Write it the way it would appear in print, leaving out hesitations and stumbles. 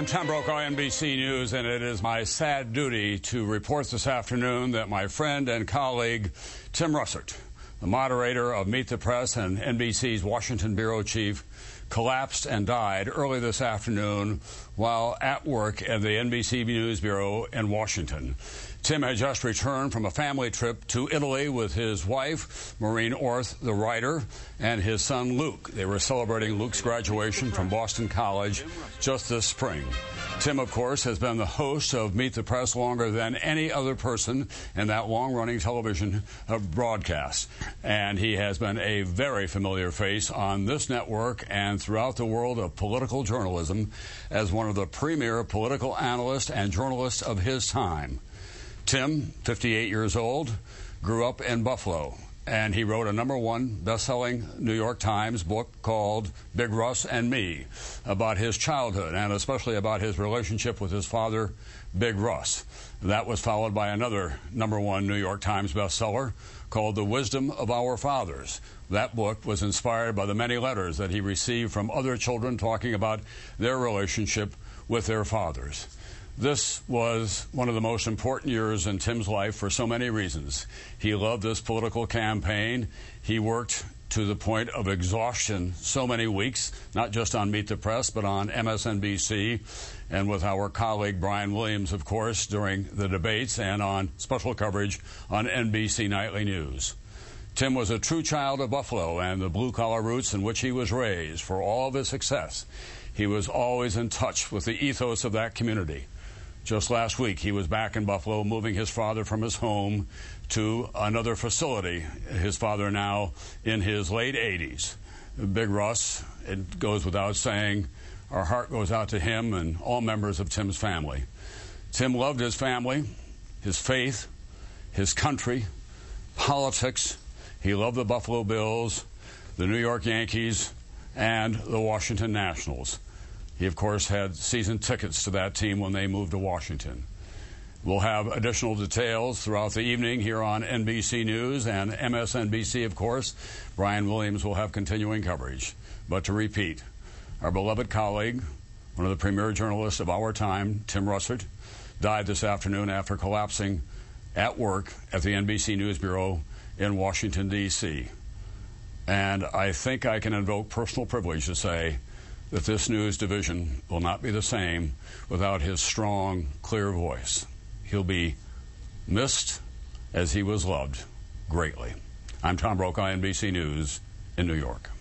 I'm Tom Brokaw, NBC News, and it is my sad duty to report this afternoon that my friend and colleague, Tim Russert, the moderator of Meet the Press and NBC's Washington bureau chief, collapsed and died early this afternoon while at work at the NBC News Bureau in Washington. Tim had just returned from a family trip to Italy with his wife, Maureen Orth, the writer, and his son, Luke. They were celebrating Luke's graduation from Boston College just this spring. Tim, of course, has been the host of Meet the Press longer than any other person in that long-running television broadcast. And he has been a very familiar face on this network and throughout the world of political journalism as one of the premier political analysts and journalists of his time. Tim, 58 years old, grew up in Buffalo, and he wrote a #1 best-selling New York Times book called Big Russ and Me about his childhood and especially about his relationship with his father, Big Russ. That was followed by another #1 New York Times bestseller called The Wisdom of Our Fathers. That book was inspired by the many letters that he received from other children talking about their relationship with their fathers. This was one of the most important years in Tim's life for so many reasons. He loved this political campaign. He worked to the point of exhaustion so many weeks, not just on Meet the Press, but on MSNBC and with our colleague Brian Williams, of course, during the debates and on special coverage on NBC Nightly News. Tim was a true child of Buffalo and the blue-collar roots in which he was raised. For all of his success, he was always in touch with the ethos of that community. Just last week, he was back in Buffalo, moving his father from his home to another facility. His father now in his late 80s. Big Russ, it goes without saying, our heart goes out to him and all members of Tim's family. Tim loved his family, his faith, his country, politics. He loved the Buffalo Bills, the New York Yankees, and the Washington Nationals. He, of course, had season tickets to that team when they moved to Washington. We'll have additional details throughout the evening here on NBC News and MSNBC, of course. Brian Williams will have continuing coverage. But to repeat, our beloved colleague, one of the premier journalists of our time, Tim Russert, died this afternoon after collapsing at work at the NBC News Bureau in Washington, D.C. And I think I can invoke personal privilege to say that this news division will not be the same without his strong, clear voice. He'll be missed as he was loved greatly. I'm Tom Brokaw, NBC News in New York.